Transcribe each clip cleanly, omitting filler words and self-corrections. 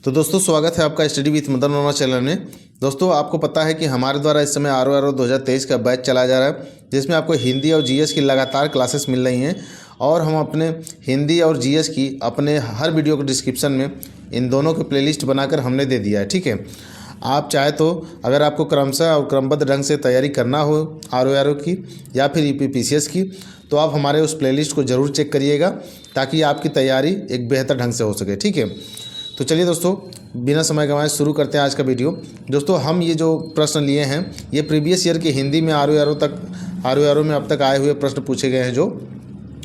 तो दोस्तों स्वागत है आपका study with Madan Verma channel में। दोस्तों आपको पता है कि हमारे द्वारा इस समय RO 2023 का बैच चलाया जा रहा है, जिसमें आपको हिंदी और GS की लगातार क्लासेस मिल रही हैं। और हम अपने हिंदी और GS की अपने हर वीडियो के डिस्क्रिप्शन में इन दोनों के प्लेलिस्ट बनाकर हमने दे दिया है। ठीक है, आप चाहे तो अगर आपको क्रमशः और क्रमबद्ध ढंग से तैयारी करना हो RO की या फिर UPPCS की, तो आप हमारे उस प्लेलिस्ट को ज़रूर चेक करिएगा ताकि आपकी तैयारी एक बेहतर ढंग से हो सके। ठीक है, तो चलिए दोस्तों बिना समय गंवाए शुरू करते हैं आज का वीडियो। दोस्तों हम ये जो प्रश्न लिए हैं ये प्रीवियस ईयर के हिंदी में RO में अब तक आए हुए प्रश्न पूछे गए हैं, जो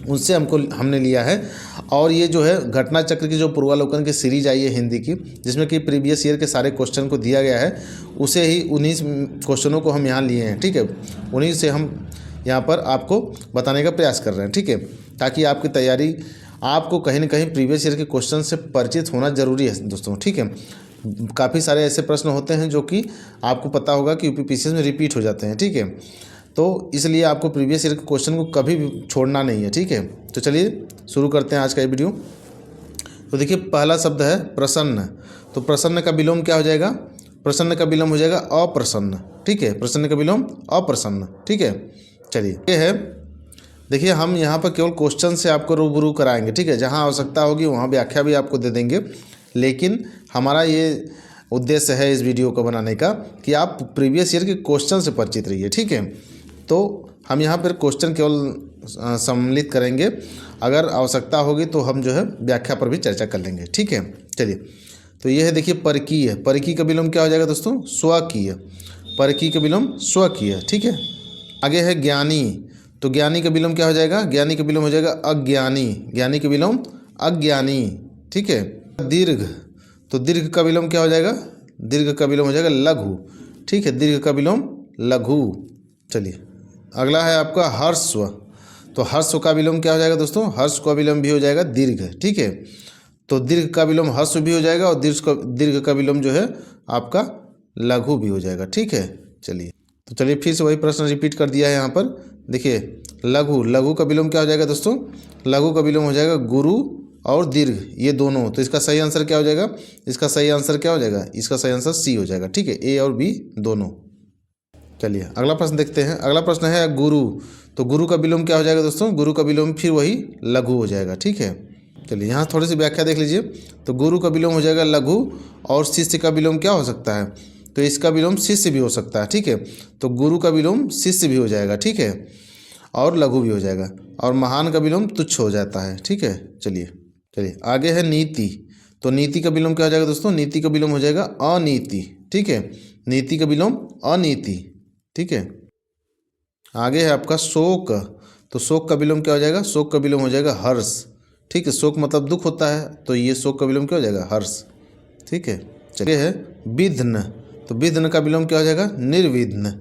उनसे हमने लिया है। और ये जो है घटना चक्र की जो पूर्वालोकन की सीरीज आई है हिंदी की, जिसमें कि प्रीवियस ईयर के सारे क्वेश्चन को दिया गया है, उसे ही 19 क्वेश्चनों को हम यहाँ लिए हैं। ठीक है, उन्हीं से हम यहाँ पर आपको बताने का प्रयास कर रहे हैं। ठीक है, ताकि आपकी तैयारी आपको कहीं ना कहीं प्रीवियस ईयर के क्वेश्चन से परिचित होना ज़रूरी है दोस्तों। ठीक है, काफ़ी सारे ऐसे प्रश्न होते हैं जो कि आपको पता होगा कि UPPCS में रिपीट हो जाते हैं। ठीक है, तो इसलिए आपको प्रीवियस ईयर के क्वेश्चन को कभी भी छोड़ना नहीं है। ठीक है, तो चलिए शुरू करते हैं आज का ये वीडियो। तो देखिए पहला शब्द है प्रसन्न। तो प्रसन्न का विलोम क्या हो जाएगा? प्रसन्न का विलोम हो जाएगा अप्रसन्न। ठीक है, प्रसन्न का विलोम अप्रसन्न। ठीक है, चलिए ये है, देखिए हम यहाँ पर केवल क्वेश्चन से आपको रूबरू कराएंगे। ठीक है, जहाँ आवश्यकता होगी वहाँ व्याख्या भी आपको दे देंगे, लेकिन हमारा ये उद्देश्य है इस वीडियो को बनाने का कि आप प्रीवियस ईयर के क्वेश्चन से परिचित रहिए। ठीक है, तो हम यहाँ पर क्वेश्चन केवल सम्मिलित करेंगे, अगर आवश्यकता होगी तो हम जो है व्याख्या पर भी चर्चा कर लेंगे। ठीक है, चलिए तो ये है, देखिए परकीय। परकीय का विलोम क्या हो जाएगा दोस्तों? स्वकीय। परकीय का विलोम स्वकीय। ठीक है, आगे है ज्ञानी। तो ज्ञानी का विलोम क्या हो जाएगा? ज्ञानी का विलोम हो जाएगा अज्ञानी। ज्ञानी का विलोम अज्ञानी। ठीक है, दीर्घ। तो दीर्घ का विलोम क्या हो जाएगा? दीर्घ का विलोम हो जाएगा लघु। ठीक है, दीर्घ का विलोम लघु। चलिए अगला है आपका हर्स्व। तो हर्स्व का विलोम क्या हो जाएगा दोस्तों? हर्ष का विलोम भी हो जाएगा दीर्घ। ठीक है, तो दीर्घ का विलोम हर्स्व भी हो जाएगा और दीर्घ का विलोम जो है आपका लघु भी हो जाएगा। ठीक है, चलिए फिर से वही प्रश्न रिपीट कर दिया है यहाँ पर। देखिए लघु का विलोम क्या हो जाएगा दोस्तों? लघु का विलोम हो जाएगा गुरु और दीर्घ, ये दोनों। तो इसका सही आंसर क्या हो जाएगा? इसका सही आंसर क्या हो जाएगा? इसका सही आंसर C हो जाएगा। ठीक है, A और B दोनों। चलिए अगला प्रश्न देखते हैं। अगला प्रश्न है गुरु। तो गुरु का विलोम क्या हो जाएगा दोस्तों? गुरु का विलोम फिर वही लघु हो जाएगा। ठीक है, चलिए यहाँ थोड़ी सी व्याख्या देख लीजिए। तो गुरु का विलोम हो जाएगा लघु और शिष्य का विलोम क्या हो सकता है? तो इसका विलोम शिष्य भी हो सकता है। ठीक है, तो गुरु का विलोम शिष्य भी हो जाएगा। ठीक है, और लघु भी हो जाएगा, और महान का विलोम तुच्छ हो जाता है। ठीक है, चलिए आगे है नीति। तो नीति का विलोम क्या हो जाएगा दोस्तों? नीति का विलोम हो जाएगा अनीति। ठीक है, नीति का विलोम अनीति। ठीक है, आगे है आपका शोक। तो शोक का विलोम क्या हो जाएगा? शोक का विलोम हो जाएगा हर्ष। ठीक है, शोक मतलब दुख होता है, तो ये शोक का विलोम क्या हो जाएगा? हर्ष। ठीक है, चलिए है विघ्न। तो विघ्न का विलोम क्या हो जाएगा? निर्विघ्न।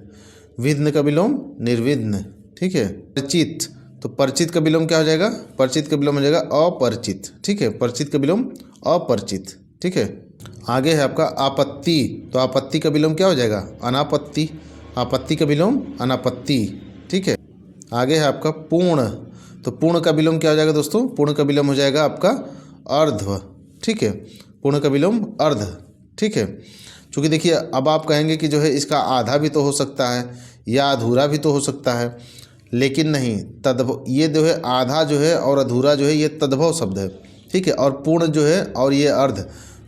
विघ्न का विलोम निर्विघ्न। ठीक है, परिचित। तो परिचित का विलोम क्या हो जाएगा? परिचित का विलोम हो जाएगा अपरिचित। ठीक है, परिचित का विलोम अपरिचित। ठीक है, आगे है आपका आपत्ति। तो आपत्ति का विलोम क्या हो जाएगा? अनापत्ति। आपत्ति का विलोम अनापत्ति। ठीक है, आगे है आपका पूर्ण। तो पूर्ण का विलोम क्या हो जाएगा दोस्तों? पूर्ण का विलोम हो जाएगा आपका अर्ध। ठीक है, पूर्ण का विलोम अर्ध। ठीक है, चूँकि देखिए अब आप कहेंगे कि जो है इसका आधा भी तो हो सकता है या अधूरा भी तो हो सकता है, लेकिन नहीं, तद्भव, ये जो है आधा जो है और अधूरा जो है ये तद्भव शब्द है। ठीक है, और पूर्ण जो है और ये अर्ध,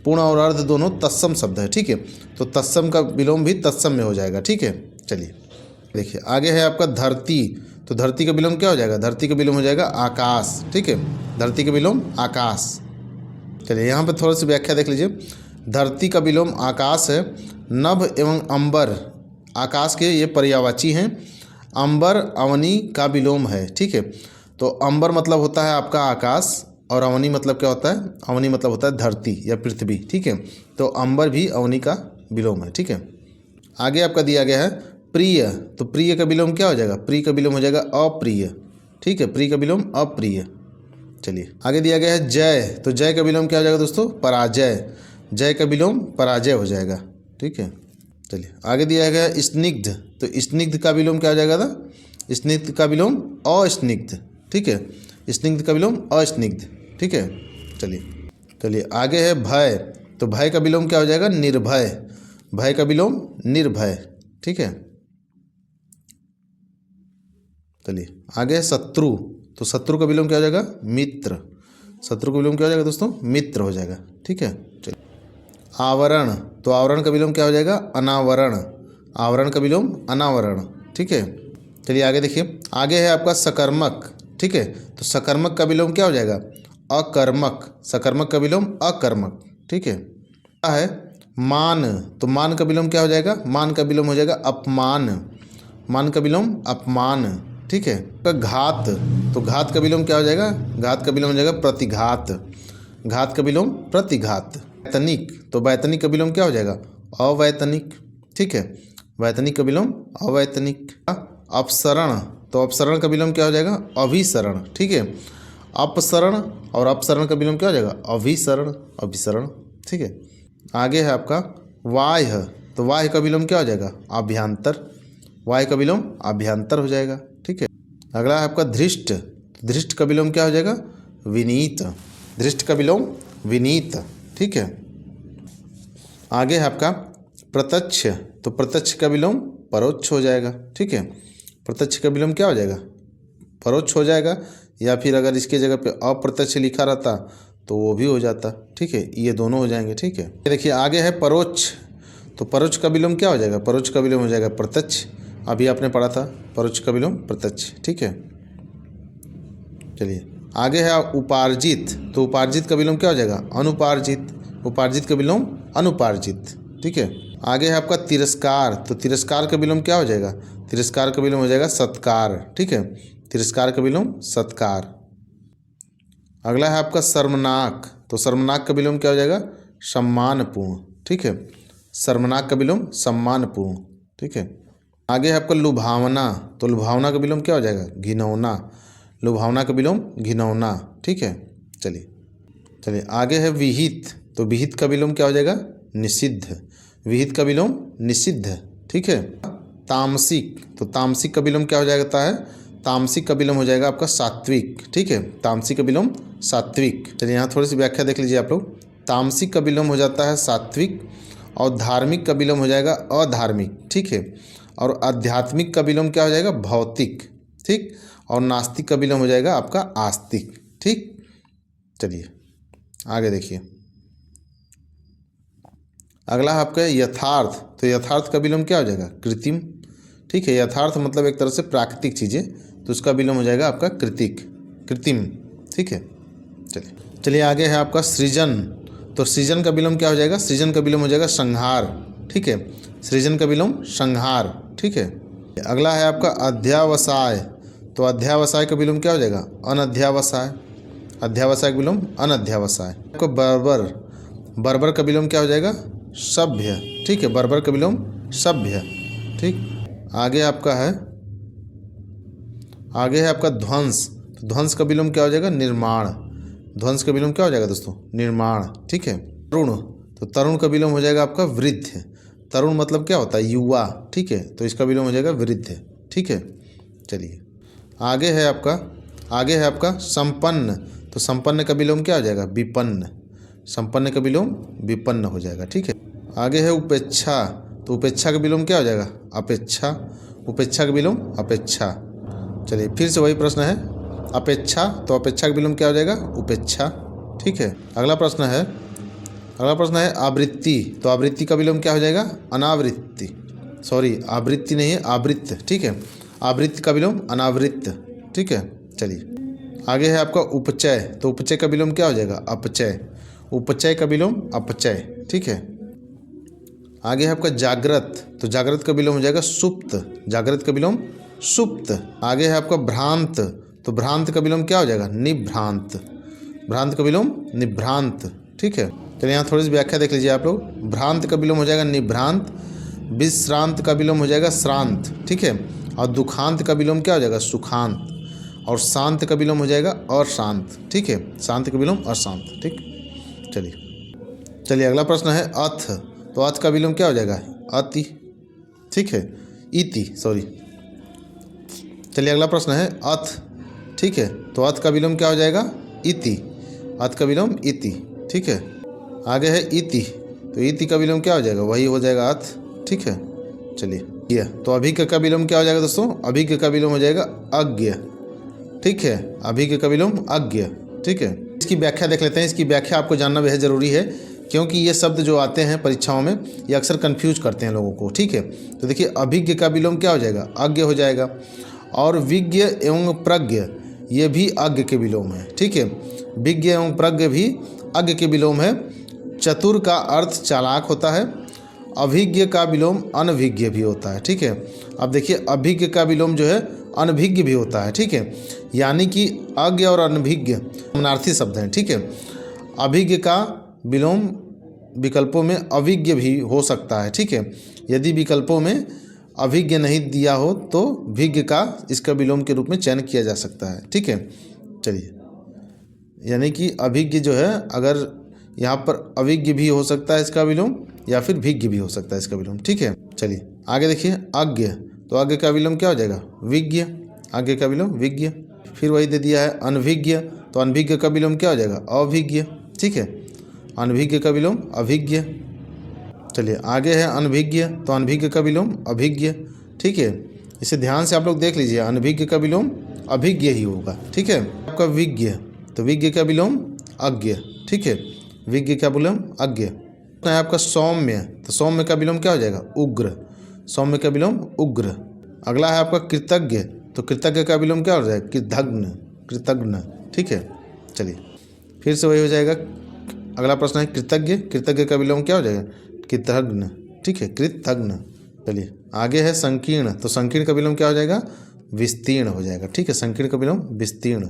पूर्ण और अर्ध दोनों तत्सम शब्द है। ठीक है, तो तत्सम का विलोम भी तत्सम में हो जाएगा। ठीक है, चलिए देखिए आगे है आपका धरती। तो धरती का विलोम क्या हो जाएगा? धरती का विलोम हो जाएगा आकाश। ठीक है, धरती का विलोम आकाश। चलिए यहाँ पर थोड़ी सी व्याख्या देख लीजिए। धरती का विलोम आकाश है। नभ एवं अंबर आकाश के ये पर्यायवाची हैं। अंबर अवनी का विलोम है। ठीक है, तो अंबर मतलब होता है आपका आकाश और अवनी मतलब क्या होता है? अवनी मतलब होता है धरती या पृथ्वी। ठीक है, तो अंबर भी अवनी का विलोम है। ठीक है, आगे आपका दिया गया है प्रिय। तो प्रिय का विलोम क्या हो जाएगा? प्रिय का विलोम हो जाएगा अप्रिय। ठीक है, प्रिय का विलोम अप्रिय। चलिए आगे दिया गया है जय। तो जय का विलोम क्या हो जाएगा दोस्तों? पराजय। जय का विलोम पराजय हो जाएगा। ठीक है, चलिए आगे दिया गया है स्निग्ध। तो स्निग्ध का विलोम क्या हो जाएगा था? स्निग्ध का विलोम अस्निग्ध। ठीक है, स्निग्ध का विलोम अस्निग्ध। ठीक है, चलिए आगे है भय। तो भय का विलोम क्या हो जाएगा? निर्भय। भय का विलोम निर्भय। ठीक है, चलिए आगे है शत्रु। तो शत्रु का विलोम क्या हो जाएगा? मित्र। शत्रु का विलोम क्या हो जाएगा दोस्तों? मित्र हो जाएगा। ठीक है, चलिए आवरण। तो आवरण का विलोम क्या हो जाएगा? अनावरण। आवरण का विलोम अनावरण। ठीक है, चलिए आगे देखिए। आगे है आपका सकर्मक। ठीक है, तो सकर्मक का विलोम क्या हो जाएगा? अकर्मक। सकर्मक का विलोम अकर्मक। ठीक है मान। तो मान का विलोम क्या हो जाएगा? मान का विलोम हो जाएगा अपमान। मान का विलोम अपमान। ठीक है, तो घात। तो घात का विलोम क्या हो जाएगा? घात का विलोम हो जाएगा प्रतिघात। घात का विलोम प्रतिघात। वैतनिक। तो वैतनिक का विलोम क्या हो जाएगा? अवैतनिक। ठीक है, वैतनिक का विलोम अवैतनिक। अपसरण। तो अपसरण का विलोम क्या हो जाएगा? अभिसरण। ठीक है, अपसरण और अपसरण का विलोम क्या हो जाएगा? अभिसरण। अभिसरण। ठीक है, आगे है आपका वाह्य। तो वाह्य का विलोम क्या हो जाएगा? अभ्यंतर। वाह्य का विलोम अभ्यंतर हो जाएगा। ठीक है, अगला है आपका धृष्ट। धृष्ट का विलोम क्या हो जाएगा? विनीत। धृष्ट का विलोम विनीत। ठीक है, आगे है आपका प्रत्यक्ष। तो प्रत्यक्ष का विलोम परोक्ष हो जाएगा। ठीक है, प्रत्यक्ष का विलोम क्या हो जाएगा? परोक्ष हो जाएगा, या फिर अगर इसके जगह पे अप्रत्यक्ष लिखा रहता तो वो भी हो जाता। ठीक है, ये दोनों हो जाएंगे। ठीक है, देखिए आगे है परोक्ष। तो परोक्ष का विलोम क्या हो जाएगा? परोक्ष का विलोम हो जाएगा प्रत्यक्ष। अभी आपने पढ़ा था परोक्ष का विलोम प्रत्यक्ष। ठीक है, चलिए आगे है उपार्जित। तो उपार्जित का विलोम क्या हो जाएगा? अनुपार्जित। उपार्जित का विलोम अनुपार्जित। ठीक है, आगे है आपका तिरस्कार। तो तिरस्कार का विलोम क्या हो जाएगा? तिरस्कार का विलोम हो जाएगा सत्कार। ठीक है, तिरस्कार का विलोम सत्कार। अगला है आपका शर्मनाक। तो शर्मनाक का विलोम क्या हो जाएगा? सम्मानपूर्ण। ठीक है, शर्मनाक का विलोम सम्मानपूर्ण। ठीक है, आगे है आपका लुभावना। तो लुभावना का विलोम क्या हो जाएगा? घिनौना। लुभावना का विलोम घिनौना। ठीक है, चलिए आगे है विहित। तो विहित का विलोम क्या हो जाएगा? निषिद्ध। विहित का विलोम निषिद्ध। ठीक है, तामसिक। तो तामसिक का विलोम क्या हो जाता है? तामसिक का विलोम हो जाएगा आपका सात्विक। ठीक है, तामसिक का विलोम सात्विक। चलिए यहाँ थोड़ी सी व्याख्या देख लीजिए आप लोग। तामसिक का विलोम हो जाता है सात्विक, और धार्मिक का विलोम हो जाएगा अधार्मिक। ठीक है, और आध्यात्मिक का विलोम क्या हो जाएगा? भौतिक। ठीक, और नास्तिक का विलोम हो जाएगा आपका आस्तिक। ठीक, चलिए आगे देखिए। अगला है आपका यथार्थ। तो यथार्थ का विलोम क्या हो जाएगा? कृत्रिम। ठीक है, यथार्थ मतलब एक तरह से प्राकृतिक चीज़ें, तो उसका विलोम हो जाएगा आपका कृत्रिम। ठीक है, चलिए आगे है आपका सृजन। तो सृजन का विलोम क्या हो जाएगा? सृजन का विलोम हो जाएगा संहार। ठीक है, सृजन का विलोम संहार। ठीक है, अगला है आपका अध्यावसाय। तो अध्यावसाय का विलोम क्या हो जाएगा? अनध्यावसाय। अध्यावसाय का विलोम अनध्यावसाय। आपको बर्बर। बर्बर का विलोम क्या हो जाएगा? सभ्य। ठीक है, बर्बर का विलोम सभ्य। ठीक, आगे है आपका ध्वंस। तो ध्वंस का विलोम क्या हो जाएगा? निर्माण। ध्वंस का विलोम क्या हो जाएगा दोस्तों? निर्माण। ठीक है, तरुण। तो तरुण का विलोम हो जाएगा आपका वृद्ध। तरुण मतलब क्या होता है? युवा। ठीक है, तो इसका विलोम हो जाएगा वृद्ध। ठीक है, चलिए आगे है आपका संपन्न। तो संपन्न का विलोम क्या हो जाएगा? विपन्न। संपन्न का विलोम विपन्न हो जाएगा। ठीक है, आगे है उपेक्षा। तो उपेक्षा का विलोम क्या हो जाएगा? अपेक्षा। उपेक्षा का विलोम अपेक्षा। चलिए फिर से वही प्रश्न है, अपेक्षा। तो अपेक्षा का विलोम क्या हो जाएगा? उपेक्षा। ठीक है, अगला प्रश्न है आवृत्ति। तो आवृत्ति का विलोम क्या हो जाएगा? अनावृत्ति। सॉरी, आवृत्ति नहीं है, आवृत्त। ठीक है, आवृत्ति का विलोम अनावृत्त। ठीक है, चलिए आगे है आपका उपचय। तो उपचय का विलोम क्या हो जाएगा? अपचय। उपचय का विलोम अपचय। ठीक है, आगे है आपका जागृत। तो जागृत का विलोम हो जाएगा सुप्त। जागृत का विलोम सुप्त। आगे है आपका भ्रांत। तो भ्रांत का विलोम क्या हो जाएगा? निभ्रांत। भ्रांत का विलोम निभ्रांत। ठीक है, चलिए यहाँ थोड़ी सी व्याख्या देख लीजिए आप लोग। भ्रांत का विलोम हो जाएगा निभ्रांत। विश्रांत का विलोम हो जाएगा श्रांत। ठीक है, और दुखांत का विलोम क्या हो जाएगा? सुखांत। और शांत का विलोम हो जाएगा अशांत। ठीक है, शांत का विलोम अशांत। ठीक, चलिए अगला प्रश्न है अथ। तो अथ का विलोम क्या हो जाएगा? अति। ठीक है, इति। सॉरी, चलिए अगला प्रश्न है अथ। ठीक है, तो अथ का विलोम क्या हो जाएगा? इति। अथ का विलोम इति। ठीक है, आगे है इति, तो इति का विलोम क्या हो जाएगा, वही हो जाएगा अथ। ठीक है, चलिए यह तो अभिज्ञ का विलोम क्या हो जाएगा दोस्तों, अभिज्ञ का विलोम हो जाएगा अज्ञ। ठीक है, अभिज्ञ का विलोम अज्ञ। ठीक है, इसकी व्याख्या देख लेते हैं। इसकी व्याख्या आपको जानना बेहद ज़रूरी है, क्योंकि ये शब्द जो आते हैं परीक्षाओं में ये अक्सर कंफ्यूज करते हैं लोगों को। ठीक है, तो देखिए अभिज्ञ का विलोम क्या हो जाएगा, अज्ञ हो जाएगा। और विज्ञ एवं प्रज्ञ ये भी अज्ञ के विलोम है। ठीक है, विज्ञ एवं प्रज्ञ भी अज्ञ के विलोम है। चतुर का अर्थ चालाक होता है। अभिज्ञ का विलोम अनभिज्ञ भी होता है। ठीक है, अब देखिए अभिज्ञ का विलोम जो है अनभिज्ञ भी होता है। ठीक है, यानी कि अज्ञ और अनभिज्ञ समानार्थी शब्द हैं। ठीक है, अभिज्ञ का विलोम विकल्पों में अभिज्ञ भी हो सकता है। ठीक है, यदि विकल्पों में अभिज्ञ नहीं दिया हो तो भिज्ञ का इसका विलोम के रूप में चयन किया जा सकता है। ठीक है, चलिए, यानी कि अभिज्ञ जो है, अगर यहाँ पर अभिज्ञ भी हो सकता है इसका विलोम, या फिर भिज्ञ भी हो सकता है इसका विलोम। ठीक है, चलिए आगे देखिए अज्ञ, तो अज्ञ का विलोम क्या हो जाएगा, विज्ञ। अज्ञ का विलोम विज्ञ। फिर वही दे दिया है अनभिज्ञ, तो अनभिज्ञ का विलोम क्या हो जाएगा, अभिज्ञ। ठीक है, अनभिज्ञ का विलोम अभिज्ञ। चलिए आगे है अनभिज्ञ, तो अनभिज्ञ का विलोम अभिज्ञ। ठीक है, इसे ध्यान से आप लोग देख लीजिए, अनभिज्ञ का विलोम अभिज्ञ ही होगा। ठीक है, आपका विज्ञ, तो विज्ञ का विलोम अज्ञ। ठीक है, विज्ञ का विलोम अज्ञ। है आपका सौम्य, तो सौम्य का विलोम क्या हो जाएगा, उग्र। सौम्य का विलोम उग्र। अगला है आपका कृतज्ञ, तो कृतज्ञ का विलोम क्या हो जाएगा, कृतघ्न। कृतघ्न। ठीक है, चलिए फिर से वही हो जाएगा। अगला प्रश्न है कृतज्ञ, कृतज्ञ का विलोम क्या हो जाएगा, कृतघ्न। ठीक है, कृतघ्न। चलिए आगे है संकीर्ण, तो संकीर्ण का विलोम क्या हो जाएगा, विस्तीर्ण हो जाएगा। ठीक है, संकीर्ण का विलोम विस्तीर्ण।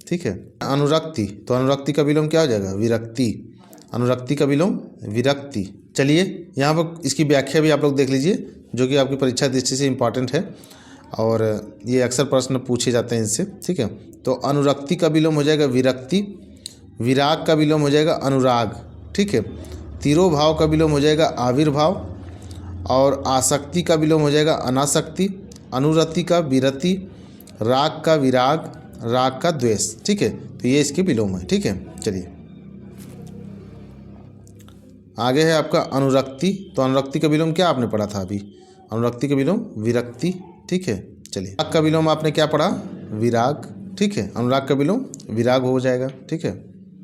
ठीक है, अनुरक्ति, तो अनुरक्ति का विलोम क्या हो जाएगा, विरक्ति। अनुरक्ति का विलोम विरक्ति। चलिए यहाँ पर इसकी व्याख्या भी आप लोग देख लीजिए, जो कि आपकी परीक्षा दृष्टि से इम्पॉर्टेंट है और ये अक्सर प्रश्न पूछे जाते हैं इससे। ठीक है, तो अनुरक्ति का विलोम हो जाएगा विरक्ति। विराग का विलोम हो जाएगा अनुराग। ठीक है, तिरोभाव का विलोम हो जाएगा आविर्भाव। और आसक्ति का विलोम हो जाएगा अनासक्ति। अनुरति का विरति। राग का विराग। राग का द्वेष। ठीक है, तो ये इसके विलोम है। ठीक है, चलिए आगे है आपका अनुरक्ति, तो अनुरक्ति का विलोम क्या आपने पढ़ा था अभी, अनुरक्ति का विलोम विरक्ति। ठीक है, चलिए राग का विलोम आपने क्या पढ़ा, विराग। ठीक है, अनुराग का विलोम विराग हो जाएगा। ठीक है,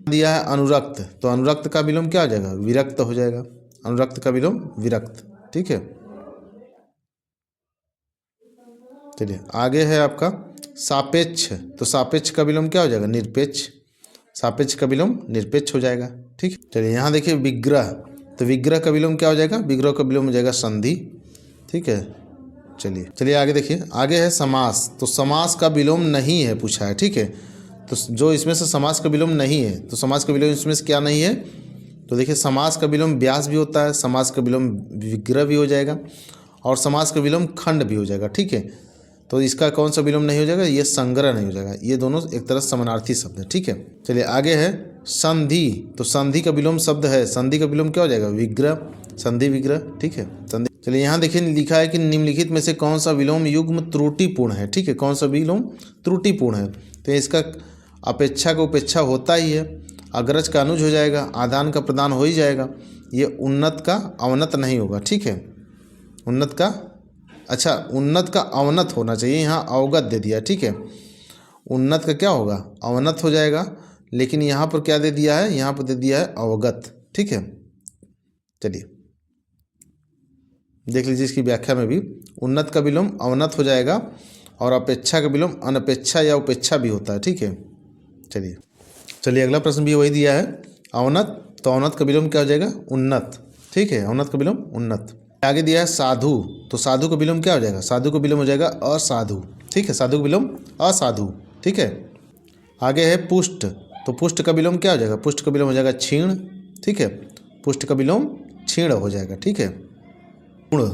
दिया है अनुरक्त, तो अनुरक्त का विलोम क्या हो जाएगा, विरक्त हो जाएगा। अनुरक्त का विलोम विरक्त। ठीक है, चलिए आगे है आपका सापेक्ष, तो सापेक्ष का विलोम क्या हो जाएगा, निरपेक्ष। सापेक्ष का विलोम निरपेक्ष हो जाएगा। ठीक है, चलिए यहाँ देखिए विग्रह, तो विग्रह का विलोम क्या हो जाएगा, विग्रह का विलोम हो जाएगा संधि। ठीक है, चलिए आगे देखिए। आगे है समास, तो समास का विलोम नहीं है पूछा है। ठीक है, तो जो इसमें से समास का विलोम नहीं है, तो समास का विलोम इसमें से क्या नहीं है, तो देखिए समास का विलोम व्यास भी होता है, समास का विलोम विग्रह भी हो जाएगा, और समास का विलोम खंड भी हो जाएगा। ठीक है, तो इसका कौन सा विलोम नहीं हो जाएगा, ये संग्रह नहीं हो जाएगा। ये दोनों एक तरह समानार्थी शब्द है। ठीक है, चलिए आगे है संधि, तो संधि का विलोम शब्द है, संधि का विलोम क्या हो जाएगा, विग्रह। संधि विग्रह। ठीक है, संधि। चलिए यहाँ देखिए लिखा है कि निम्नलिखित में से कौन सा विलोम युग्म त्रुटिपूर्ण है। ठीक है, कौन सा विलोम त्रुटिपूर्ण है, तो इसका अपेक्षा का उपेक्षा होता ही है। अग्रज का अनुज हो जाएगा, आदान का प्रदान हो ही जाएगा। ये उन्नत का अवनत नहीं होगा। ठीक है, उन्नत का, अच्छा उन्नत का अवनत होना चाहिए, यहाँ अवगत दे दिया। ठीक है, उन्नत का क्या होगा, अवनत हो जाएगा, लेकिन यहाँ पर क्या दे दिया है, यहाँ पर दे दिया है अवगत। ठीक है, चलिए देख लीजिए इसकी व्याख्या में भी, उन्नत का विलोम अवनत हो जाएगा, और अपेक्षा का विलोम अनपेक्षा या उपेक्षा भी होता है। ठीक है, चलिए अगला प्रश्न भी वही दिया है, अवनत, तो अवनत का विलोम क्या हो जाएगा, उन्नत। ठीक है, अवनत का विलोम उन्नत। आगे दिया है साधु, तो साधु का विलोम क्या हो जाएगा, साधु का विलोम हो जाएगा असाधु। ठीक है, साधु का विलोम असाधु। ठीक है, आगे है पुष्ट, तो पुष्ट का विलोम क्या हो जाएगा, पुष्ट का विलोम हो जाएगा क्षीण। ठीक है, पुष्ट का विलोम क्षीण हो जाएगा। ठीक है, गुण,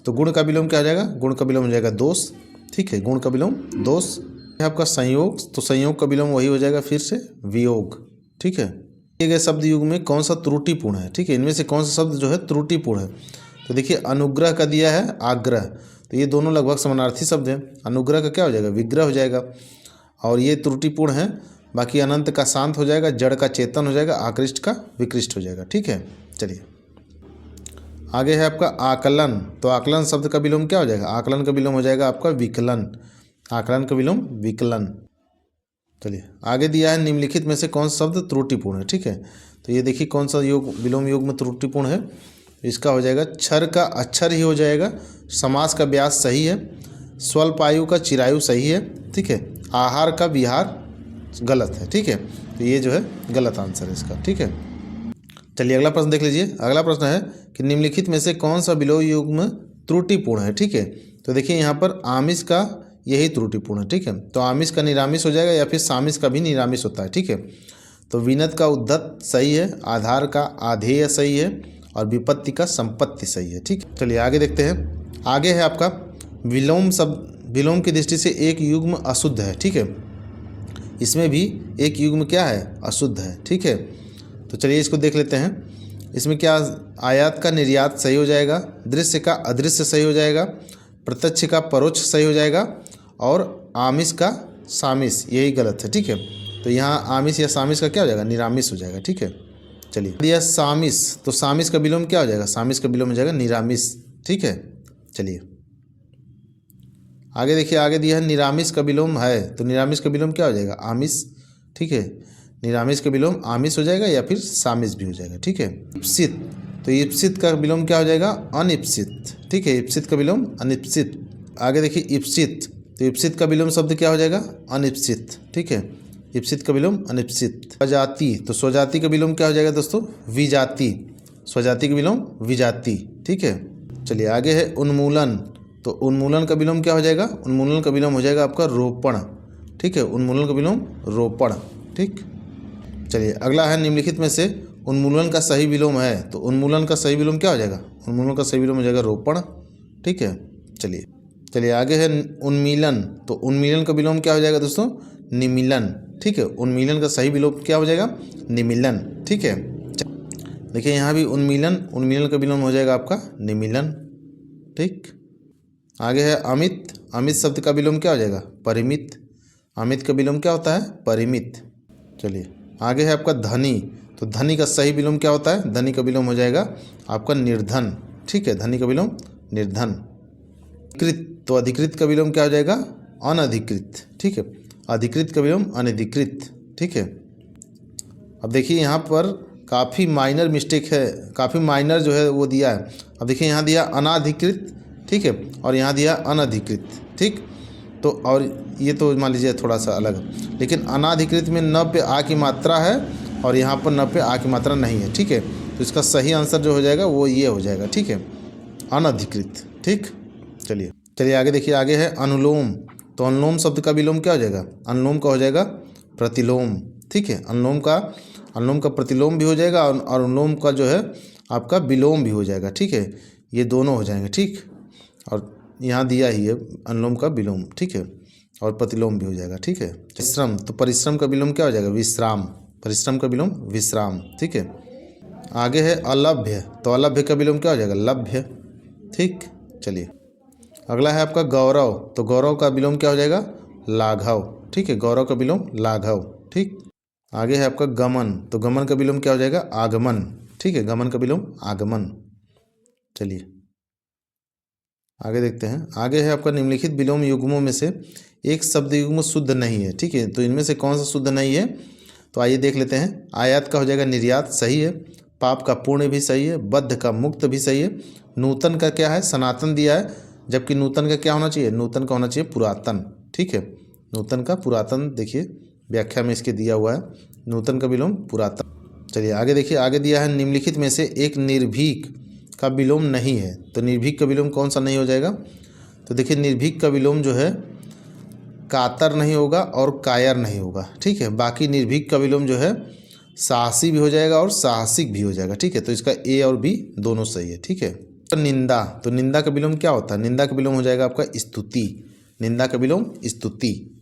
तो गुण का विलोम क्या हो जाएगा, गुण का विलोम हो जाएगा दोष। ठीक है, गुण का विलोम दोष। आपका संयोग, तो संयोग का विलोम वही हो जाएगा फिर से वियोग। ठीक है, दिए गए शब्द युग में कौन सा त्रुटिपूर्ण है। ठीक है, इनमें से कौन सा शब्द जो है त्रुटिपूर्ण है, तो देखिए अनुग्रह का दिया है आग्रह, तो ये दोनों लगभग समानार्थी शब्द हैं। अनुग्रह का क्या हो जाएगा, विग्रह हो जाएगा, और ये त्रुटिपूर्ण है। बाकी अनंत का शांत हो जाएगा, जड़ का चेतन हो जाएगा, आकृष्ट का विकृष्ट हो जाएगा। ठीक है, चलिए आगे है आपका आकलन। तो आकलन शब्द का विलोम क्या हो जाएगा? आकलन का विलोम हो जाएगा आपका विकलन। आकलन का विलोम विकलन। चलिए आगे दिया है निम्नलिखित में से कौन सा शब्द त्रुटिपूर्ण है। ठीक है, तो ये देखिए कौन सा योग विलोम योग में त्रुटिपूर्ण है। इसका हो जाएगा क्षर का अक्षर ही हो जाएगा, समास का व्यास सही है, स्वल्पायु का चिरायु सही है। ठीक है, आहार का विहार गलत है। ठीक है, तो ये जो है गलत आंसर है इसका। ठीक है, चलिए अगला प्रश्न देख लीजिए। अगला प्रश्न है कि निम्नलिखित में से कौन सा विलोम युग्म त्रुटिपूर्ण है। ठीक है, तो देखिए यहाँ पर आमिष का यही त्रुटिपूर्ण है। ठीक है, तो आमिष का निरामिष हो जाएगा या फिर सामिष का भी निरामिष होता है। ठीक है, तो विनत का उद्धत सही है, आधार का आधेय सही है और विपत्ति का संपत्ति सही है। ठीक है, चलिए आगे देखते हैं। आगे है आपका विलोम शब्द। विलोम की दृष्टि से एक युग्म अशुद्ध है। ठीक है, इसमें भी एक युग्म क्या है? अशुद्ध है। ठीक है, तो चलिए इसको देख लेते हैं। इसमें क्या आयात का निर्यात सही हो जाएगा, दृश्य का अदृश्य सही हो जाएगा, प्रत्यक्ष का परोक्ष सही हो जाएगा और आमिष का सामिष यही गलत है। ठीक है, तो यहाँ आमिष या सामिष का क्या हो जाएगा? निरामिष हो जाएगा। ठीक है, चलिए दिया सामिष, तो सामिष का विलोम क्या हो जाएगा? सामिष का विलोम हो जाएगा निरामिष। ठीक है, चलिए आगे देखिए। आगे दिया है निरामिष का विलोम है, तो निरामिष का विलोम क्या हो जाएगा? आमिष। ठीक है, निरामिष का विलोम आमिष हो जाएगा या फिर सामिष भी हो जाएगा। ठीक है, इप्सित, तो इप्सित का विलोम क्या हो जाएगा? अनिप्सित। ठीक है, इप्सित का विलोम अनिप्सित। आगे देखिए इप्सित, तो इप्सित का विलोम शब्द क्या हो जाएगा? अनिप्सित। ठीक है, इप्सित का विलोम अनिप्सित। स्वजाति, तो स्वजाति का विलोम क्या हो जाएगा दोस्तों? विजाति। स्वजाति का विलोम विजाति। ठीक है, चलिए आगे है उन्मूलन। तो उन्मूलन का विलोम क्या हो जाएगा? उन्मूलन का विलोम हो जाएगा आपका रोपण। ठीक है, उन्मूलन का विलोम रोपण। ठीक, चलिए अगला है निम्नलिखित में से उन्मूलन का सही विलोम है, तो उन्मूलन का सही विलोम क्या हो जाएगा? उन्मूलन का सही विलोम हो जाएगा रोपण। ठीक है, चलिए आगे है उन्मीलन। तो उन्मीलन का विलोम क्या हो जाएगा दोस्तों? निमीलन। ठीक है, उन्मीलन का सही विलोम क्या हो जाएगा? निमीलन। ठीक है, देखिए यहाँ भी उन्मीलन का विलोम हो जाएगा आपका निमीलन। ठीक, आगे है अमित। अमित शब्द का विलोम क्या हो जाएगा? परिमित। अमित का विलोम क्या होता है? परिमित। चलिए आगे है आपका धनी। तो धनी का सही विलोम क्या होता है? धनी का विलोम हो जाएगा आपका निर्धन। ठीक है, धनी का विलोम निर्धन। अधिकृत, तो अधिकृत का विलोम क्या हो जाएगा? अनधिकृत। ठीक है, अधिकृत का विलोम अनधिकृत। ठीक है, अब देखिए यहाँ पर काफ़ी माइनर मिस्टेक है, काफ़ी माइनर जो है वो दिया है। अब देखिए यहाँ दिया अनाधिकृत। ठीक है, और यहाँ दिया अनधिकृत। ठीक, तो और ये तो मान लीजिए थोड़ा सा अलग, लेकिन अनाधिकृत में न पे आ की मात्रा है और यहाँ पर न पे आ की मात्रा नहीं है। ठीक है, तो इसका सही आंसर जो हो जाएगा वो ये हो जाएगा। ठीक है, अनधिकृत। ठीक, चलिए आगे देखिए। आगे है अनुलोम। तो अनुलोम शब्द का विलोम क्या हो जाएगा? अनुलोम का हो जाएगा प्रतिलोम। ठीक है, अनुलोम का प्रतिलोम भी हो जाएगा और अनुलोम का जो है आपका विलोम भी हो जाएगा। ठीक है, ये दोनों हो जाएंगे। ठीक, और यहाँ दिया ही है अनुलोम का विलोम। ठीक है, और प्रतिलोम भी हो जाएगा। ठीक है, परिश्रम। तो परिश्रम का विलोम क्या हो जाएगा? विश्राम। परिश्रम का विलोम विश्राम। ठीक है, आगे है अलभ्य। तो अलभ्य का विलोम क्या हो जाएगा? लभ्य। ठीक, चलिए अगला है आपका गौरव। तो गौरव का विलोम क्या हो जाएगा? लाघव। ठीक है, गौरव का विलोम लाघव। ठीक, आगे है आपका गमन। तो गमन का विलोम क्या हो जाएगा? आगमन। ठीक है, गमन का विलोम आगमन। चलिए आगे देखते हैं। आगे है आपका निम्नलिखित विलोम युग्मों में से एक शब्द युग्म शुद्ध नहीं है। ठीक है, तो इनमें से कौन सा शुद्ध नहीं है? तो आइए देख लेते हैं। आयात का हो जाएगा निर्यात सही है, पाप का पूर्ण भी सही है, बद्ध का मुक्त भी सही है, नूतन का क्या है? सनातन दिया है, जबकि नूतन का क्या होना चाहिए? नूतन का होना चाहिए पुरातन। ठीक है, नूतन का पुरातन देखिए व्याख्या में इसके दिया हुआ है, नूतन का विलोम पुरातन। चलिए आगे देखिए। आगे दिया है निम्नलिखित में से एक निर्भीक का विलोम नहीं है। तो निर्भीक का विलोम कौन सा नहीं हो जाएगा? तो देखिए निर्भीक का विलोम जो है कातर नहीं होगा और कायर नहीं होगा। ठीक है, बाकी निर्भीक का विलोम जो है साहसी भी हो जाएगा और साहसिक भी हो जाएगा। ठीक है, तो इसका ए और बी दोनों सही है। ठीक है, तो निंदा। तो निंदा का विलोम क्या होता है? निंदा का विलोम हो जाएगा आपका स्तुति। निंदा का विलोम स्तुति।